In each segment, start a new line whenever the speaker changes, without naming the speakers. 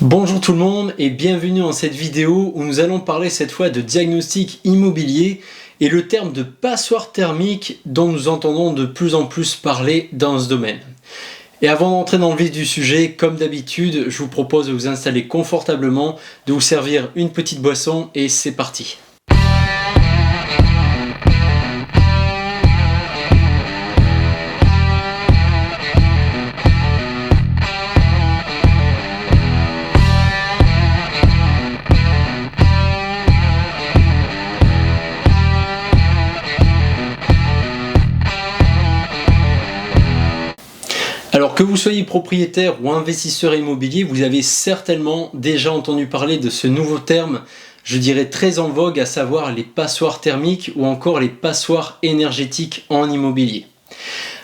Bonjour tout le monde et bienvenue dans cette vidéo où nous allons parler cette fois de diagnostic immobilier et le terme de passoire thermique dont nous entendons de plus en plus parler dans ce domaine. Et avant d'entrer dans le vif du sujet, comme d'habitude, je vous propose de vous installer confortablement, de vous servir une petite boisson et c'est parti. Alors que vous soyez propriétaire ou investisseur immobilier, vous avez certainement déjà entendu parler de ce nouveau terme, je dirais très en vogue, à savoir les passoires thermiques ou encore les passoires énergétiques en immobilier.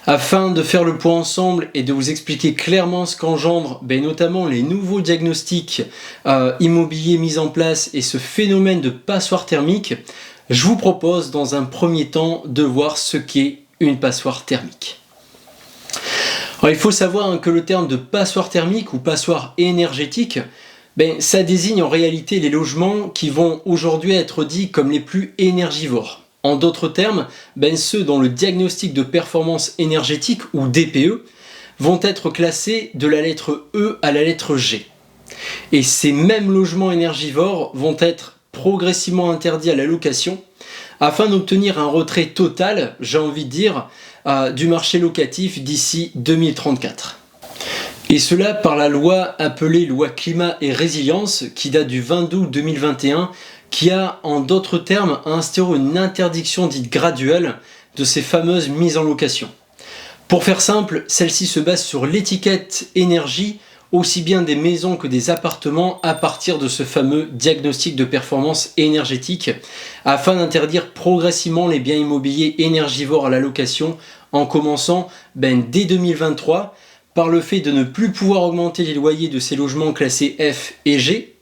Afin de faire le point ensemble et de vous expliquer clairement ce qu'engendre notamment les nouveaux diagnostics immobiliers mis en place et ce phénomène de passoire thermique, je vous propose dans un premier temps de voir ce qu'est une passoire thermique. Alors, il faut savoir que le terme de passoire thermique ou passoire énergétique, ça désigne en réalité les logements qui vont aujourd'hui être dits comme les plus énergivores. En d'autres termes, ceux dont le diagnostic de performance énergétique ou DPE vont être classés de la lettre E à la lettre G. Et ces mêmes logements énergivores vont être progressivement interdits à la location afin d'obtenir un retrait total, j'ai envie de dire, du marché locatif d'ici 2034. Et cela par la loi appelée loi climat et résilience qui date du 22 août 2021 qui a en d'autres termes instauré une interdiction dite graduelle de ces fameuses mises en location. Pour faire simple, celle-ci se base sur l'étiquette énergie aussi bien des maisons que des appartements à partir de ce fameux diagnostic de performance énergétique afin d'interdire progressivement les biens immobiliers énergivores à la location en commençant dès 2023 par le fait de ne plus pouvoir augmenter les loyers de ces logements classés F et G,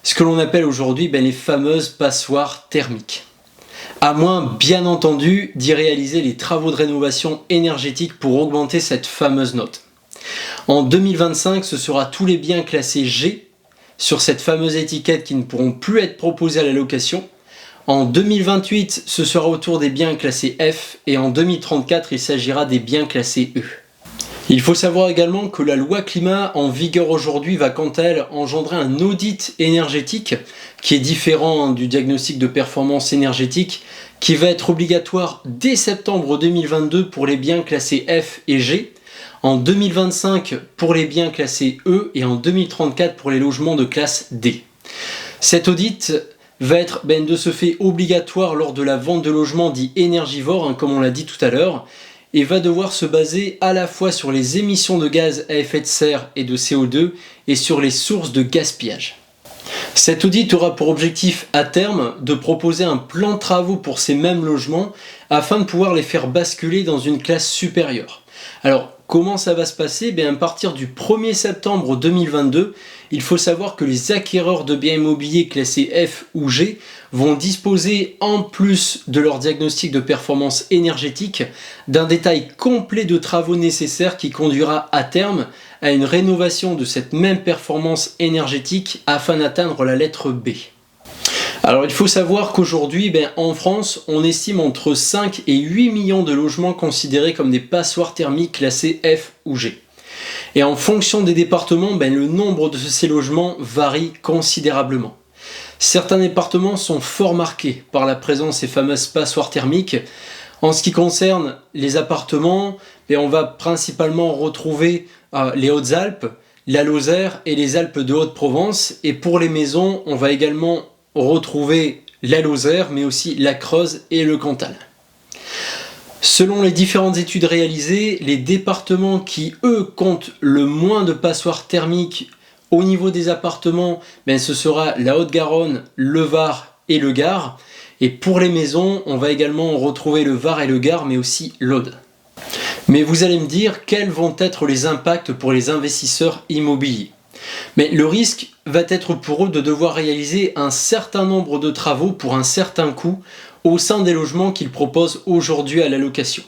ce que l'on appelle aujourd'hui les fameuses passoires thermiques. À moins bien entendu d'y réaliser les travaux de rénovation énergétique pour augmenter cette fameuse note. En 2025, ce sera tous les biens classés G sur cette fameuse étiquette qui ne pourront plus être proposés à la location. En 2028, ce sera autour des biens classés F et en 2034, il s'agira des biens classés E. Il faut savoir également que la loi climat en vigueur aujourd'hui va quant à elle engendrer un audit énergétique qui est différent du diagnostic de performance énergétique qui va être obligatoire dès septembre 2022 pour les biens classés F et G, en 2025 pour les biens classés E et en 2034 pour les logements de classe D. Cet audit va être de ce fait obligatoire lors de la vente de logements dits énergivores, comme on l'a dit tout à l'heure, et va devoir se baser à la fois sur les émissions de gaz à effet de serre et de CO2 et sur les sources de gaspillage. Cet audit aura pour objectif à terme de proposer un plan de travaux pour ces mêmes logements afin de pouvoir les faire basculer dans une classe supérieure. Alors, comment ça va se passer ? À partir du 1er septembre 2022, il faut savoir que les acquéreurs de biens immobiliers classés F ou G vont disposer, en plus de leur diagnostic de performance énergétique, d'un détail complet de travaux nécessaires qui conduira à terme à une rénovation de cette même performance énergétique afin d'atteindre la lettre B. Alors il faut savoir qu'aujourd'hui, en France, on estime entre 5 et 8 millions de logements considérés comme des passoires thermiques classés F ou G. Et en fonction des départements, le nombre de ces logements varie considérablement. Certains départements sont fort marqués par la présence de ces fameuses passoires thermiques. En ce qui concerne les appartements, on va principalement retrouver les Hautes-Alpes, la Lozère et les Alpes de Haute-Provence. Et pour les maisons, on va également retrouver la Lozère, mais aussi la Creuse et le Cantal. Selon les différentes études réalisées, les départements qui, eux, comptent le moins de passoires thermiques au niveau des appartements, ce sera la Haute-Garonne, le Var et le Gard. Et pour les maisons, on va également retrouver le Var et le Gard, mais aussi l'Aude. Mais vous allez me dire, quels vont être les impacts pour les investisseurs immobiliers ? Mais le risque va être pour eux de devoir réaliser un certain nombre de travaux pour un certain coût au sein des logements qu'ils proposent aujourd'hui à la location.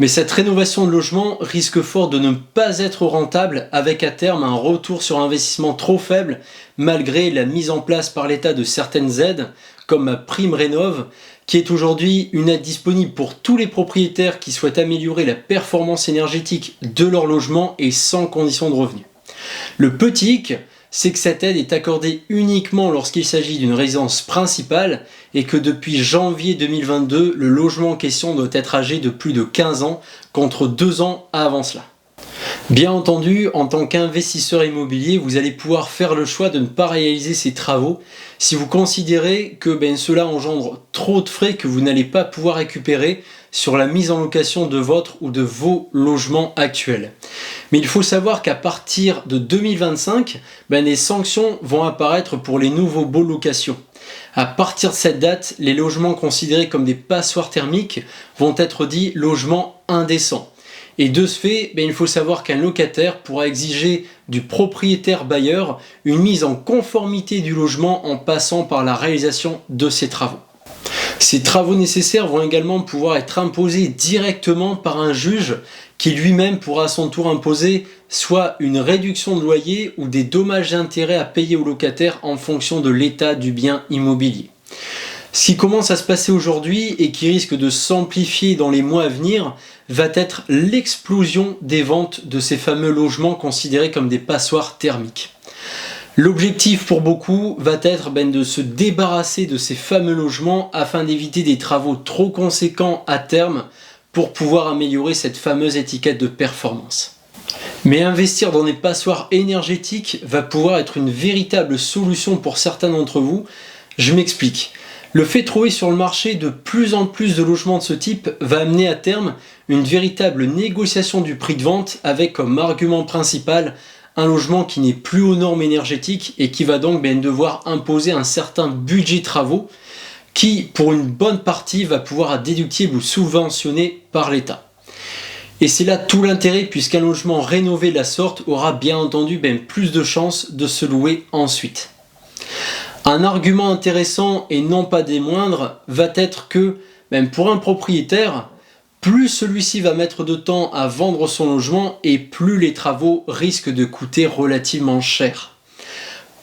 Mais cette rénovation de logement risque fort de ne pas être rentable avec à terme un retour sur investissement trop faible malgré la mise en place par l'État de certaines aides comme MaPrimeRénov' qui est aujourd'hui une aide disponible pour tous les propriétaires qui souhaitent améliorer la performance énergétique de leur logement et sans condition de revenu. Le petit hic, c'est que cette aide est accordée uniquement lorsqu'il s'agit d'une résidence principale et que depuis janvier 2022, le logement en question doit être âgé de plus de 15 ans contre 2 ans avant cela. Bien entendu, en tant qu'investisseur immobilier, vous allez pouvoir faire le choix de ne pas réaliser ces travaux si vous considérez que cela engendre trop de frais que vous n'allez pas pouvoir récupérer sur la mise en location de votre ou de vos logements actuels. Mais il faut savoir qu'à partir de 2025, des sanctions vont apparaître pour les nouveaux baux locations. À partir de cette date, les logements considérés comme des passoires thermiques vont être dits logements indécents. Et de ce fait, il faut savoir qu'un locataire pourra exiger du propriétaire bailleur une mise en conformité du logement en passant par la réalisation de ces travaux. Ces travaux nécessaires vont également pouvoir être imposés directement par un juge qui lui-même pourra à son tour imposer soit une réduction de loyer ou des dommages et intérêts à payer au locataire en fonction de l'état du bien immobilier. Ce qui commence à se passer aujourd'hui et qui risque de s'amplifier dans les mois à venir va être l'explosion des ventes de ces fameux logements considérés comme des passoires thermiques. L'objectif pour beaucoup va être de se débarrasser de ces fameux logements afin d'éviter des travaux trop conséquents à terme pour pouvoir améliorer cette fameuse étiquette de performance. Mais investir dans des passoires énergétiques va pouvoir être une véritable solution pour certains d'entre vous. Je m'explique. Le fait de trouver sur le marché de plus en plus de logements de ce type va amener à terme une véritable négociation du prix de vente avec comme argument principal un logement qui n'est plus aux normes énergétiques et qui va donc devoir imposer un certain budget travaux qui, pour une bonne partie, va pouvoir être déductible ou subventionné par l'État. Et c'est là tout l'intérêt puisqu'un logement rénové de la sorte aura bien entendu plus de chances de se louer ensuite. Un argument intéressant et non pas des moindres va être que pour un propriétaire, plus celui-ci va mettre de temps à vendre son logement et plus les travaux risquent de coûter relativement cher.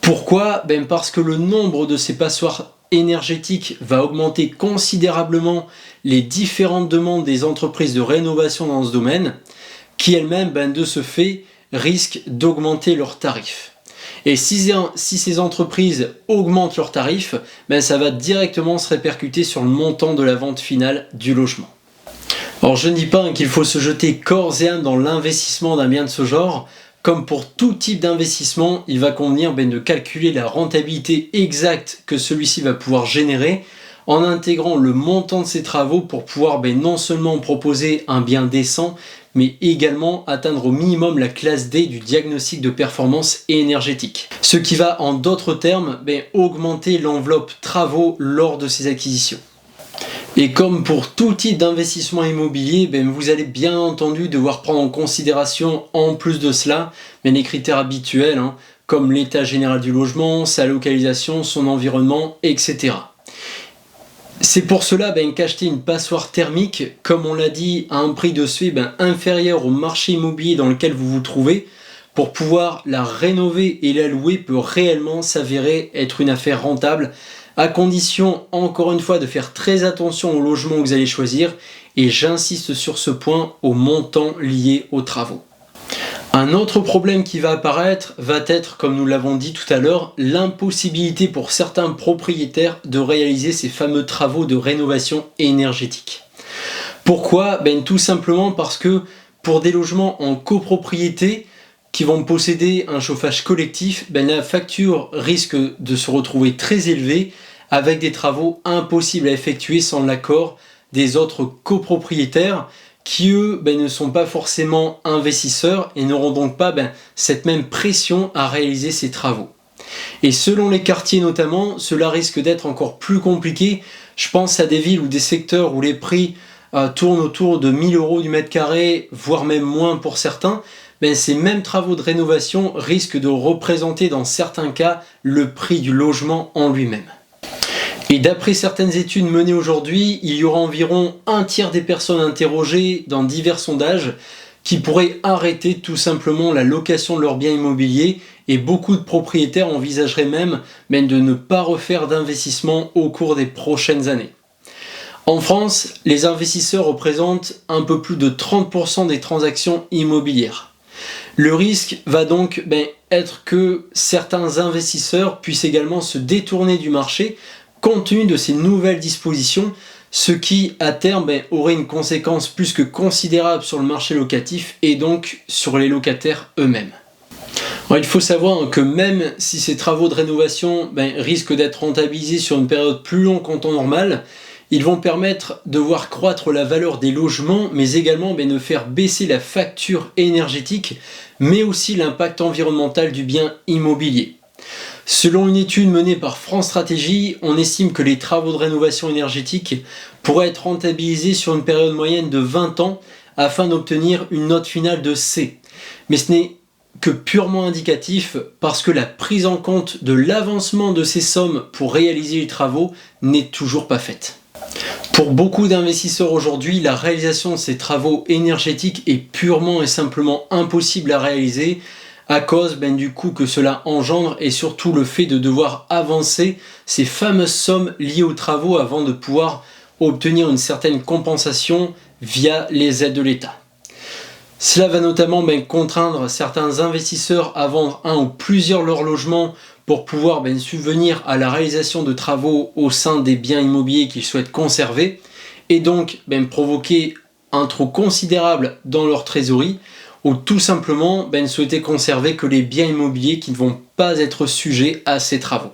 Pourquoi ? Parce que le nombre de ces passoires énergétiques va augmenter considérablement les différentes demandes des entreprises de rénovation dans ce domaine qui elles-mêmes, de ce fait, risquent d'augmenter leurs tarifs. Et si ces entreprises augmentent leurs tarifs, ça va directement se répercuter sur le montant de la vente finale du logement. Alors je ne dis pas qu'il faut se jeter corps et âme dans l'investissement d'un bien de ce genre. Comme pour tout type d'investissement, il va convenir de calculer la rentabilité exacte que celui-ci va pouvoir générer en intégrant le montant de ses travaux pour pouvoir non seulement proposer un bien décent, mais également atteindre au minimum la classe D du diagnostic de performance énergétique. Ce qui va en d'autres termes augmenter l'enveloppe travaux lors de ces acquisitions. Et comme pour tout type d'investissement immobilier, vous allez bien entendu devoir prendre en considération en plus de cela les critères habituels comme l'état général du logement, sa localisation, son environnement, etc. C'est pour cela qu'acheter une passoire thermique, comme on l'a dit, à un prix de ce fait inférieur au marché immobilier dans lequel vous vous trouvez, pour pouvoir la rénover et la louer peut réellement s'avérer être une affaire rentable, à condition, encore une fois, de faire très attention au logement que vous allez choisir, et j'insiste sur ce point, au montant lié aux travaux. Un autre problème qui va apparaître va être, comme nous l'avons dit tout à l'heure, l'impossibilité pour certains propriétaires de réaliser ces fameux travaux de rénovation énergétique. Pourquoi ? Tout simplement parce que pour des logements en copropriété qui vont posséder un chauffage collectif, la facture risque de se retrouver très élevée avec des travaux impossibles à effectuer sans l'accord des autres copropriétaires qui eux ne sont pas forcément investisseurs et n'auront donc pas cette même pression à réaliser ces travaux. Et selon les quartiers notamment, cela risque d'être encore plus compliqué. Je pense à des villes ou des secteurs où les prix tournent autour de 1 000 € du mètre carré, voire même moins pour certains. Ces mêmes travaux de rénovation risquent de représenter dans certains cas le prix du logement en lui-même. Et d'après certaines études menées aujourd'hui, il y aura environ un tiers des personnes interrogées dans divers sondages qui pourraient arrêter tout simplement la location de leurs biens immobiliers, et beaucoup de propriétaires envisageraient même de ne pas refaire d'investissement au cours des prochaines années. En France, les investisseurs représentent un peu plus de 30% des transactions immobilières. Le risque va donc être que certains investisseurs puissent également se détourner du marché compte tenu de ces nouvelles dispositions, ce qui à terme aurait une conséquence plus que considérable sur le marché locatif et donc sur les locataires eux-mêmes. Alors, il faut savoir que même si ces travaux de rénovation risquent d'être rentabilisés sur une période plus longue qu'en temps normal, ils vont permettre de voir croître la valeur des logements, mais également de faire baisser la facture énergétique, mais aussi l'impact environnemental du bien immobilier. Selon une étude menée par France Stratégie, on estime que les travaux de rénovation énergétique pourraient être rentabilisés sur une période moyenne de 20 ans afin d'obtenir une note finale de C. Mais ce n'est que purement indicatif parce que la prise en compte de l'avancement de ces sommes pour réaliser les travaux n'est toujours pas faite. Pour beaucoup d'investisseurs aujourd'hui, la réalisation de ces travaux énergétiques est purement et simplement impossible à réaliser à cause du coût que cela engendre et surtout le fait de devoir avancer ces fameuses sommes liées aux travaux avant de pouvoir obtenir une certaine compensation via les aides de l'État. Cela va notamment contraindre certains investisseurs à vendre un ou plusieurs leurs logements pour pouvoir subvenir à la réalisation de travaux au sein des biens immobiliers qu'ils souhaitent conserver et donc provoquer un trou considérable dans leur trésorerie ou tout simplement ne souhaiter conserver que les biens immobiliers qui ne vont pas être sujets à ces travaux.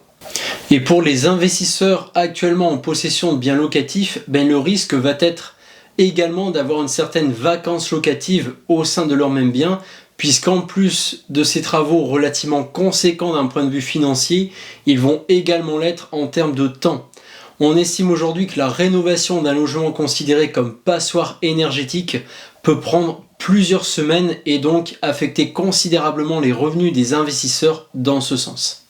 Et pour les investisseurs actuellement en possession de biens locatifs, le risque va être également d'avoir une certaine vacance locative au sein de leur même bien, puisqu'en plus de ces travaux relativement conséquents d'un point de vue financier, ils vont également l'être en termes de temps. On estime aujourd'hui que la rénovation d'un logement considéré comme passoire énergétique peut prendre plusieurs semaines et donc affecter considérablement les revenus des investisseurs dans ce sens.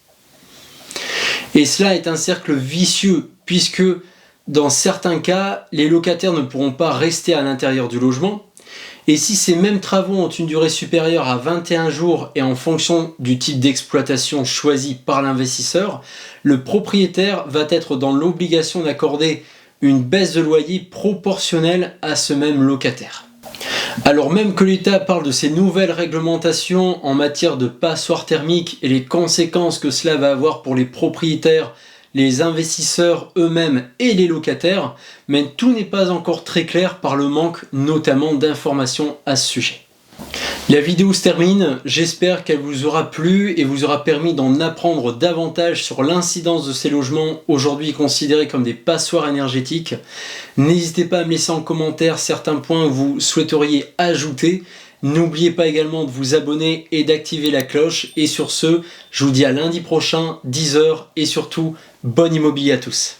Et cela est un cercle vicieux puisque dans certains cas, les locataires ne pourront pas rester à l'intérieur du logement. Et si ces mêmes travaux ont une durée supérieure à 21 jours et en fonction du type d'exploitation choisi par l'investisseur, le propriétaire va être dans l'obligation d'accorder une baisse de loyer proportionnelle à ce même locataire. Alors même que l'État parle de ces nouvelles réglementations en matière de passoires thermiques et les conséquences que cela va avoir pour les propriétaires, les investisseurs eux-mêmes et les locataires, mais tout n'est pas encore très clair par le manque notamment d'informations à ce sujet. La vidéo se termine, j'espère qu'elle vous aura plu et vous aura permis d'en apprendre davantage sur l'incidence de ces logements aujourd'hui considérés comme des passoires énergétiques. N'hésitez pas à me laisser en commentaire certains points que vous souhaiteriez ajouter. N'oubliez pas également de vous abonner et d'activer la cloche. Et sur ce, je vous dis à lundi prochain, 10 h et surtout, bon immobilier à tous.